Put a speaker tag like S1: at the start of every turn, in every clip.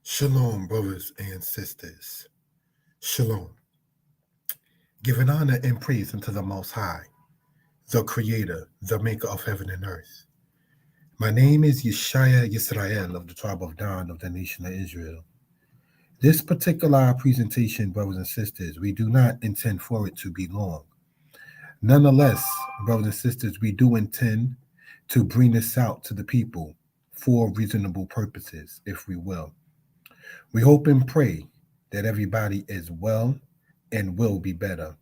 S1: Shalom, brothers and sisters. Shalom. Giving honor and praise unto the Most High, the Creator, the Maker of heaven and earth. My name is Yeshaya Yisrael of the tribe of Dan of the nation of Israel. This particular presentation, brothers and sisters, we do not intend for it to be long. Nonetheless, brothers and sisters, we do intend to bring this out to the people for reasonable purposes, if we will. We hope and pray that everybody is well and will be better.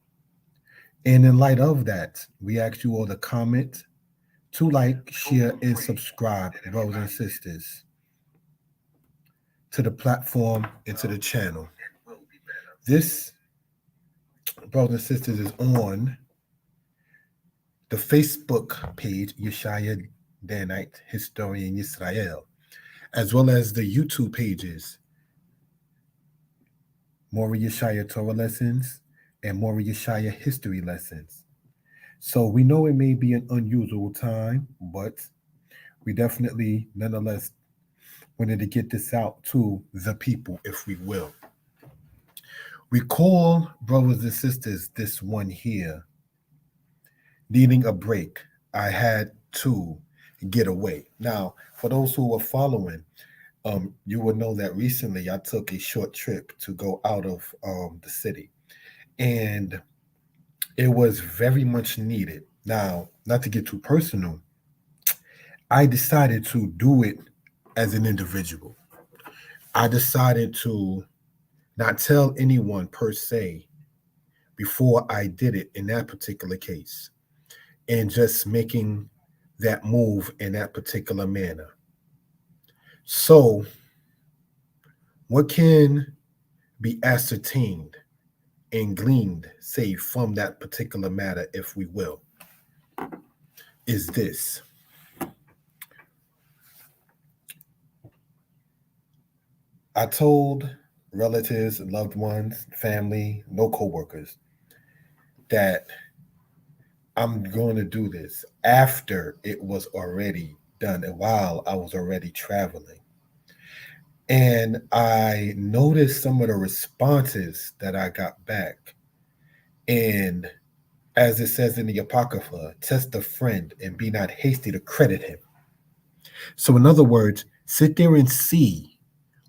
S1: And in light of that, we ask you all to comment, to like, share, and subscribe, brothers and sisters, to the platform and to the channel. This, brothers and sisters, is on the Facebook page, Yeshaya Danite, Historian Yisrael, as well as the YouTube pages, Mori Yeshaya Torah Lessons and Mori Yeshaya History Lessons. So we know it may be an unusual time, but we definitely, nonetheless, wanted to get this out to the people, if we will. We call, brothers and sisters, this one here, needing a break. I had to get away. Now, for those who are following, you will know that recently I took a short trip to go out of the city. And it was very much needed. Now, not to get too personal, I decided to do it as an individual. I decided to not tell anyone per se before I did it in that particular case, and just making that move in that particular manner. So, what can be ascertained and gleaned, say, from that particular matter, if we will, is this. I told relatives, loved ones, family, no coworkers that I'm going to do this after it was already done and while I was already traveling. And I noticed some of the responses that I got back. And as it says in the Apocrypha, test a friend and be not hasty to credit him. So, in other words, sit there and see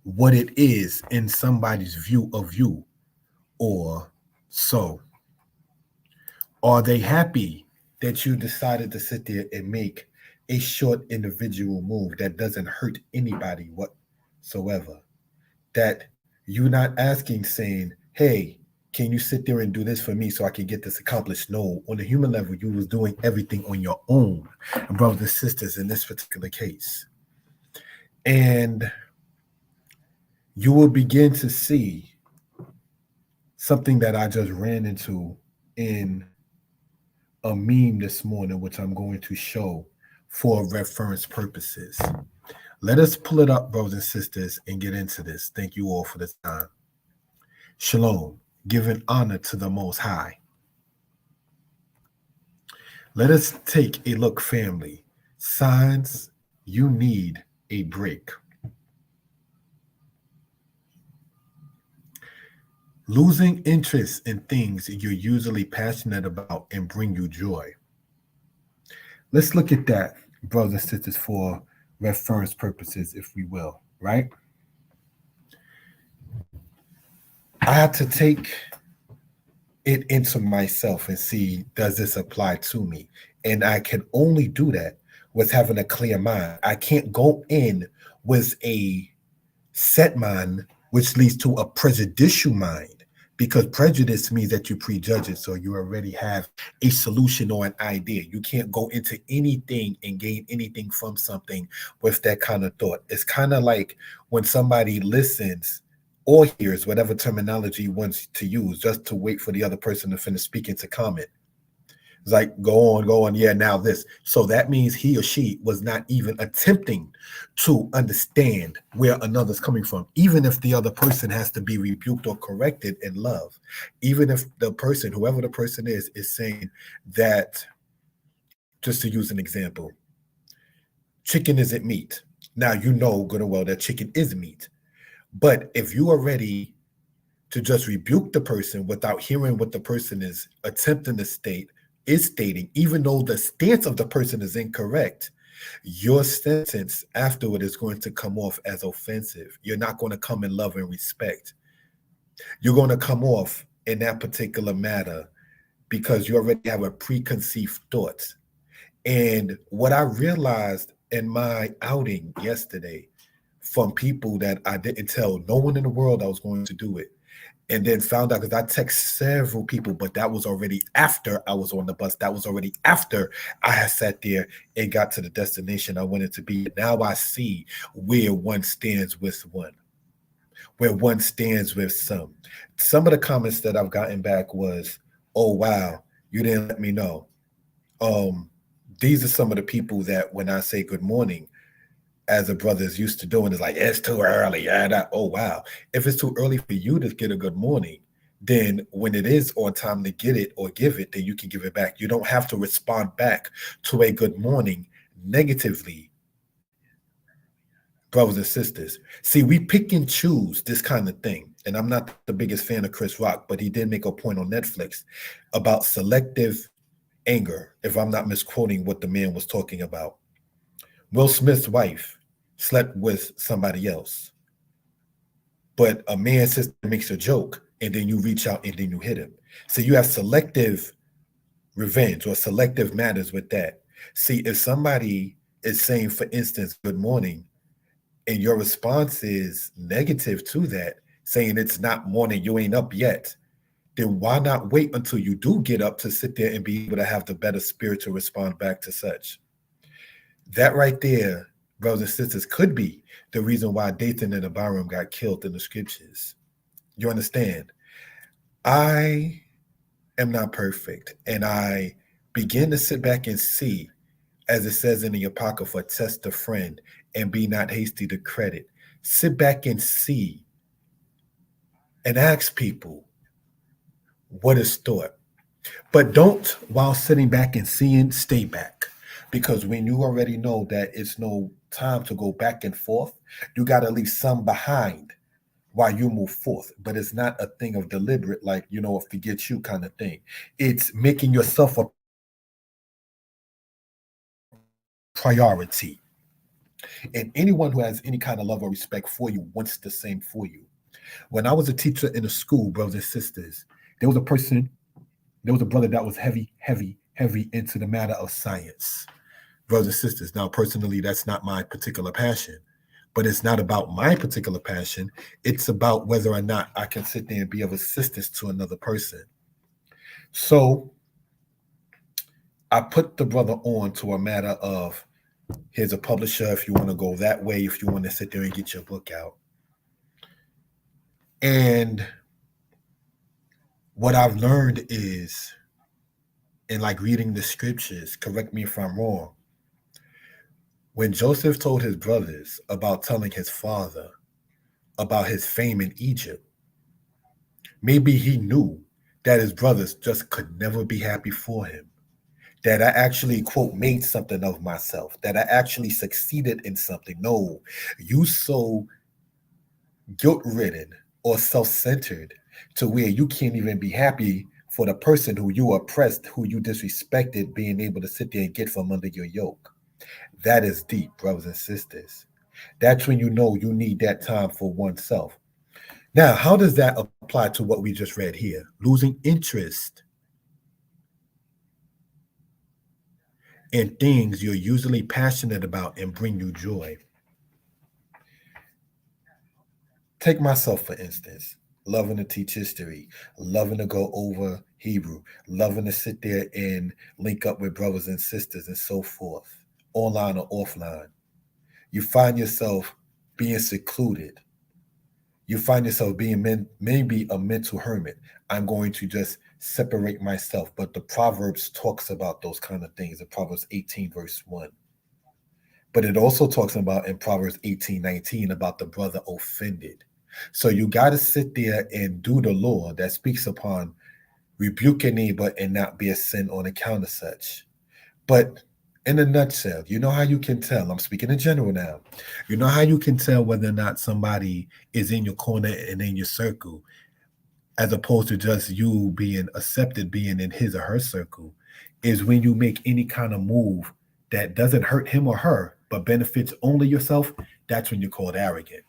S1: what it is in somebody's view of you, or so. Are they happy that you decided to sit there and make a short individual move that doesn't hurt anybody whatsoever? That you're not asking, saying, hey, can you sit there and do this for me so I can get this accomplished? No, on the human level, you was doing everything on your own, brothers and sisters, in this particular case. And you will begin to see something that I just ran into in a meme this morning, which I'm going to show for reference purposes. Let us pull it up, brothers and sisters, and get into this. Thank you all for the time. Shalom, giving honor to the Most High. Let us take a look, family. Signs you need a break. Losing interest in things you're usually passionate about and bring you joy. Let's look at that, brothers and sisters, for reference purposes, if we will, right? I have to take it into myself and see, does this apply to me? And I can only do that with having a clear mind. I can't go in with a set mind, which leads to a prejudicial mind, because prejudice means that you prejudge it, so you already have a solution or an idea. You can't go into anything and gain anything from something with that kind of thought. It's kind of like when somebody listens or hears whatever terminology he wants to use just to wait for the other person to finish speaking to comment. It's like, go on, yeah, now this. So that means he or she was not even attempting to understand where another's coming from, even if the other person has to be rebuked or corrected in love. Even if the person, whoever the person is saying that, just to use an example, chicken isn't meat. Now you know good and well that chicken is meat. But if you are ready to just rebuke the person without hearing what the person is attempting to state, is stating, even though the stance of the person is incorrect, your sentence afterward is going to come off as offensive. You're not going to come in love and respect. You're going to come off in that particular matter because you already have a preconceived thought. And what I realized in my outing yesterday from people that I didn't tell no one in the world I was going to do it, and then found out because I text several people, but that was already after I was on the bus. That was already after I had sat there and got to the destination I wanted to be. Now I see where one stands with one, where one stands with some. Some of the comments that I've gotten back was, "Oh wow, you didn't let me know." Um, these are some of the people that when I say good morning, as a brother is used to doing, is like, it's too early. Yeah, that, oh wow. If it's too early for you to get a good morning, then when it is on time to get it or give it, then you can give it back. You don't have to respond back to a good morning negatively, brothers and sisters. See, we pick and choose this kind of thing. And I'm not the biggest fan of Chris Rock, but he did make a point on Netflix about selective anger, if I'm not misquoting what the man was talking about. Will Smith's wife slept with somebody else, but a man's sister makes a joke, and then you reach out and then you hit him. So you have selective revenge or selective matters with that. See, if somebody is saying, for instance, good morning, and your response is negative to that, saying it's not morning, you ain't up yet, then why not wait until you do get up to sit there and be able to have the better spirit to respond back to such? That right there, brothers and sisters, could be the reason why Dathan and Abiram got killed in the scriptures. You understand? I am not perfect, and I begin to sit back and see, as it says in the Apocrypha, test a friend and be not hasty to credit. Sit back and see and ask people what is thought. But don't, while sitting back and seeing, stay back. Because when you already know that it's no time to go back and forth, you got to leave some behind while you move forth. But it's not a thing of deliberate, like, forget you kind of thing. It's making yourself a priority. And anyone who has any kind of love or respect for you wants the same for you. When I was a teacher in a school, brothers and sisters, there was a brother that was heavy into the matter of science. Brothers and sisters. Now, personally, that's not my particular passion, but it's not about my particular passion. It's about whether or not I can sit there and be of assistance to another person. So I put the brother on to a matter of, here's a publisher if you want to go that way, if you want to sit there and get your book out. And what I've learned is, in like reading the scriptures, correct me if I'm wrong, when Joseph told his brothers about telling his father about his fame in Egypt, maybe he knew that his brothers just could never be happy for him. That I actually, quote, made something of myself, that I actually succeeded in something. No, you so guilt-ridden or self-centered to where you can't even be happy for the person who you oppressed, who you disrespected, being able to sit there and get from under your yoke. That is deep, brothers and sisters. That's when you know you need that time for oneself. Now, how does that apply to what we just read here? Losing interest in things you're usually passionate about and bring you joy. Take myself, for instance, loving to teach history, loving to go over Hebrew, loving to sit there and link up with brothers and sisters and so forth, online or offline. You find yourself being secluded. You find yourself being maybe a mental hermit. I'm going to just separate myself. But the Proverbs talks about those kind of things in Proverbs 18, verse 1. But it also talks about in Proverbs 18:19 about the brother offended. So you got to sit there and do the law that speaks upon rebuke your neighbor and not be a sin on account of such. But In a nutshell, you know how you can tell, I'm speaking in general now, you know how you can tell whether or not somebody is in your corner and in your circle, as opposed to just you being accepted being in his or her circle, is when you make any kind of move that doesn't hurt him or her, but benefits only yourself. That's when you're called arrogant.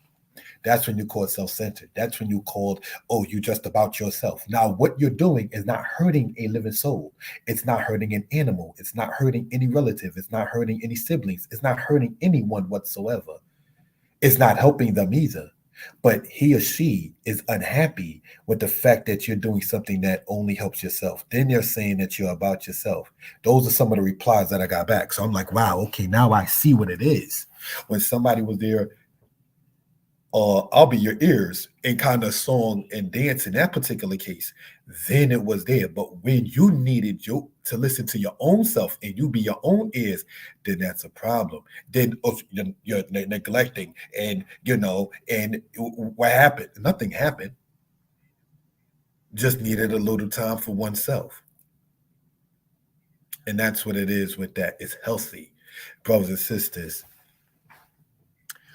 S1: That's when you call it self-centered. That's when you called, oh, you just about yourself. Now, what you're doing is not hurting a living soul. It's not hurting an animal. It's not hurting any relative. It's not hurting any siblings. It's not hurting anyone whatsoever. It's not helping them either. But he or she is unhappy with the fact that you're doing something that only helps yourself. Then they're saying that you're about yourself. Those are some of the replies that I got back. So I'm like, wow, okay, now I see what it is. When somebody was there, I'll be your ears in kind of song and dance in that particular case, then it was there. But when you needed you to listen to your own self and you be your own ears, then that's a problem. Then you're neglecting, and and what happened? Nothing happened. Just needed a little time for oneself. And that's what it is with that. It's healthy, brothers and sisters.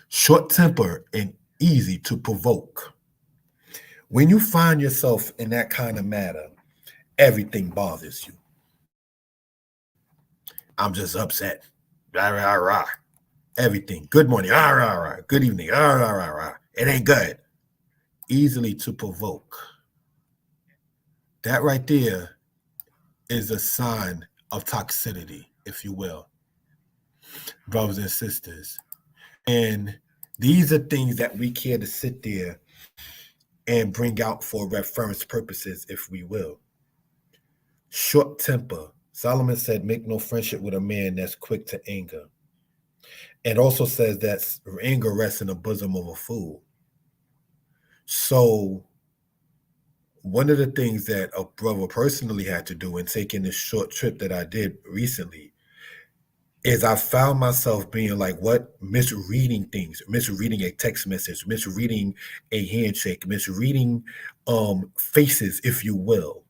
S1: Short temper and easy to provoke. When you find yourself in that kind of matter, everything bothers you. I'm just upset. Rah, rah, rah. Everything. Good morning. Rah, rah, rah. Good evening. Rah, rah, rah, rah. It ain't good. Easily to provoke. That right there is a sign of toxicity, if you will, brothers and sisters. And these are things that we care to sit there and bring out for reference purposes, if we will. Short temper. Solomon said, make no friendship with a man that's quick to anger. And also says that anger rests in the bosom of a fool. So one of the things that a brother personally had to do in taking this short trip that I did recently is I found myself being like, what? Misreading things, misreading a text message, misreading a handshake, misreading faces, if you will,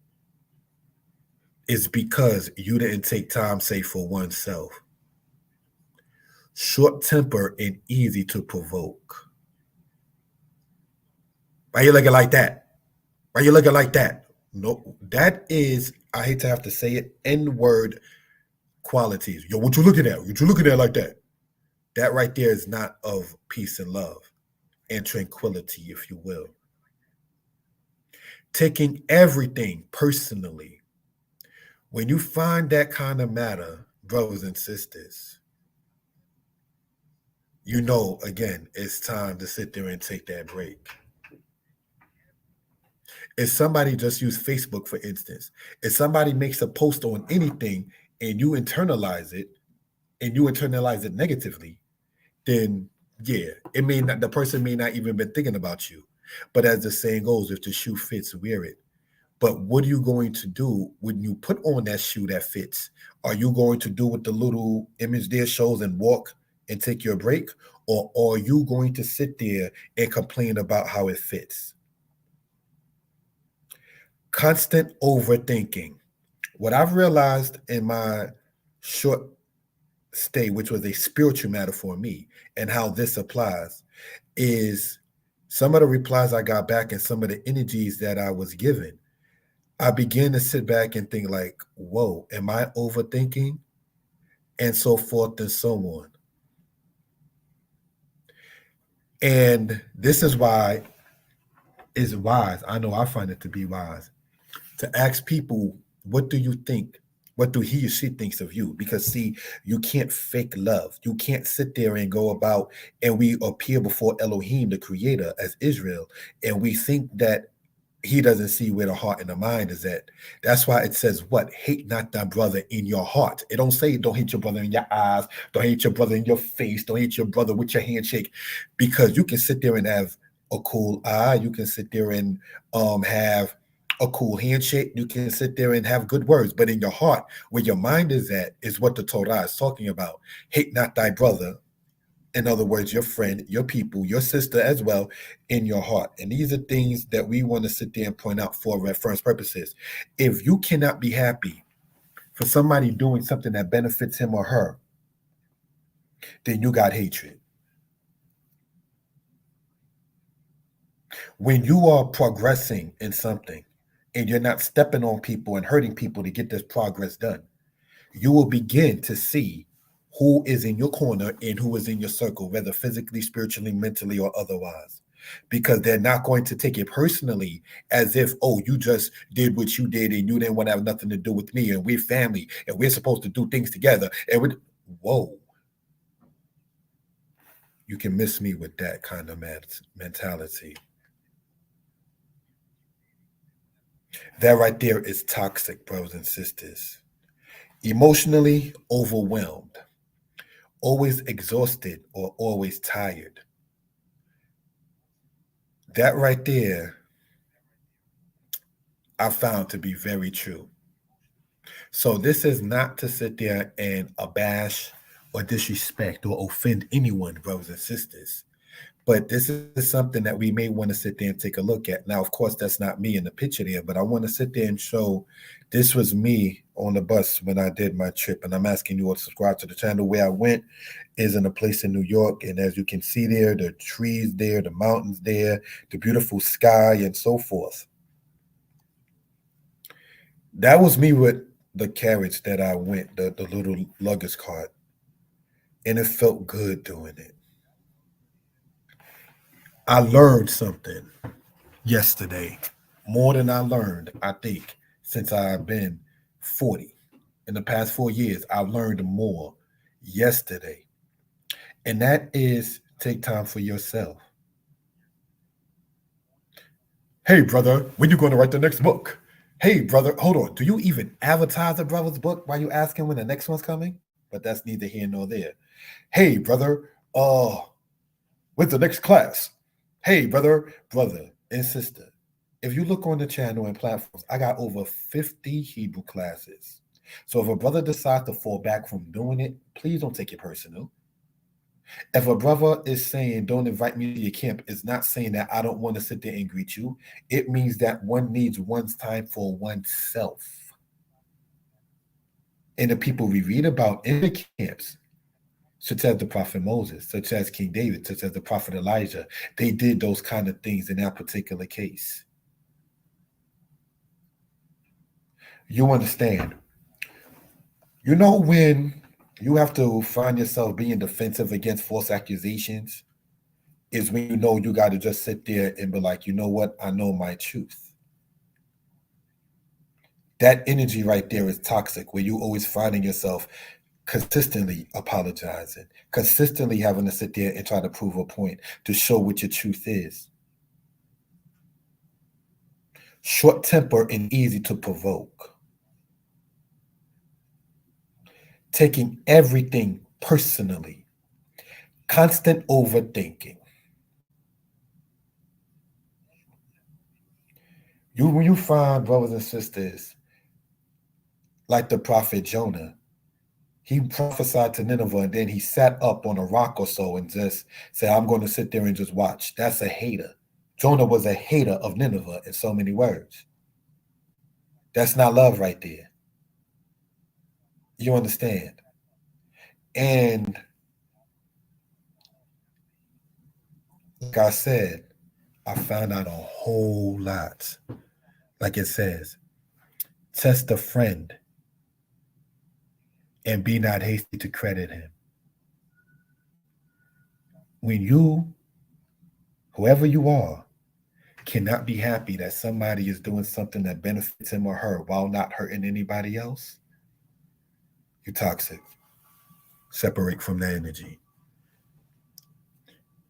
S1: is because you didn't take time, say, for oneself. Short temper and easy to provoke. Why you looking like that? Why you looking like that? No, that is, I hate to have to say it, N-word qualities. Yo, what you looking at? What you looking at like that? That right there is not of peace and love and tranquility, if you will. Taking everything personally. When you find that kind of matter, brothers and sisters, you know, again, it's time to sit there and take that break. If somebody just use Facebook, for instance, if somebody makes a post on anything and you internalize it negatively, then yeah, it may not, the person may not even been thinking about you. But as the saying goes, if the shoe fits, wear it. But what are you going to do when you put on that shoe that fits? Are you going to do what the little image there shows and walk and take your break? Or are you going to sit there and complain about how it fits? Constant overthinking. What I've realized in my short stay, which was a spiritual matter for me, and how this applies, is some of the replies I got back and some of the energies that I was given. I began to sit back and think like, whoa, am I overthinking? And so forth and so on. And this is why it's wise. I know I find it to be wise to ask people, what do you think? What do he or she thinks of you? Because see, you can't fake love. You can't sit there and go about and we appear before Elohim, the creator, as Israel, and we think that he doesn't see where the heart and the mind is at. That's why it says, what? Hate not thy brother in your heart. It don't say don't hate your brother in your eyes, don't hate your brother in your face, don't hate your brother with your handshake, because you can sit there and have a cool eye, you can sit there and have a cool handshake, you can sit there and have good words, but in your heart, where your mind is at, is what the Torah is talking about. Hate not thy brother, in other words, your friend, your people, your sister as well, in your heart. And these are things that we want to sit there and point out for reference purposes. If you cannot be happy for somebody doing something that benefits him or her, then you got hatred. When you are progressing in something and you're not stepping on people and hurting people to get this progress done, you will begin to see who is in your corner and who is in your circle, whether physically, spiritually, mentally, or otherwise. Because they're not going to take it personally as if, oh, you just did what you did and you didn't want to have nothing to do with me and we're family and we're supposed to do things together. And whoa, you can miss me with that kind of mentality. That right there is toxic, brothers and sisters. Emotionally overwhelmed, always exhausted, or always tired. That right there, I found to be very true. So, this is not to sit there and abash or disrespect or offend anyone, brothers and sisters. But this is something that we may want to sit there and take a look at. Now, of course, that's not me in the picture there, but I want to sit there and show this was me on the bus when I did my trip. And I'm asking you all to subscribe to the channel. Where I went is in a place in New York. And as you can see there, the trees there, the mountains there, the beautiful sky, and so forth. That was me with the carriage that I went, the little luggage cart. And it felt good doing it. I learned something yesterday, more than I learned, I think, since I've been 40. In the past 4 years, I've learned more yesterday. And that is take time for yourself. Hey, brother, when you going to write the next book? Hey, brother, hold on. Do you even advertise a brother's book while you ask him when the next one's coming? But that's neither here nor there. Hey, brother, when's the next class? Hey, brother and sister, if you look on the channel and platforms, I got over 50 Hebrew classes. So if a brother decides to fall back from doing it, please don't take it personal. If a brother is saying, don't invite me to your camp, it's not saying that I don't want to sit there and greet you. It means that one needs one's time for oneself. And the people we read about in the camps, such as the prophet Moses, such as King David, such as the prophet Elijah, they did those kind of things in that particular case. You understand? You know when you have to find yourself being defensive against false accusations is when you know you got to just sit there and be like, you know what? I know my truth. That energy right there is toxic, where you always finding yourself consistently apologizing, consistently having to sit there and try to prove a point to show what your truth is. Short temper and easy to provoke. Taking everything personally. Constant overthinking. When you find brothers and sisters like the prophet Jonah, he prophesied to Nineveh and then he sat up on a rock or so and just said, I'm going to sit there and just watch. That's a hater. Jonah was a hater of Nineveh in so many words. That's not love right there. You understand? And like I said, I found out a whole lot. Like it says, test a friend and be not hasty to credit him. When you, whoever you are, cannot be happy that somebody is doing something that benefits him or her while not hurting anybody else, you're toxic. Separate from that energy.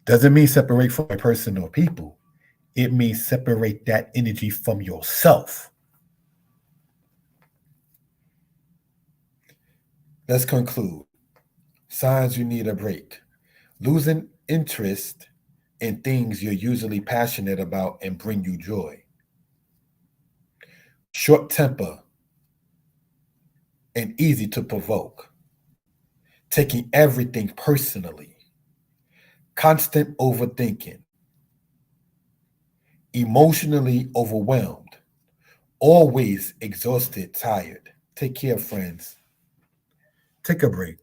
S1: Doesn't mean separate from a person or people. It means separate that energy from yourself. Let's conclude. Signs you need a break. Losing interest in things you're usually passionate about and bring you joy. Short temper and easy to provoke. Taking everything personally. Constant overthinking. Emotionally overwhelmed. Always exhausted, tired. Take care, friends. Take a break.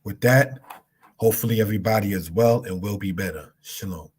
S1: With that, hopefully everybody is well and will be better. Shalom.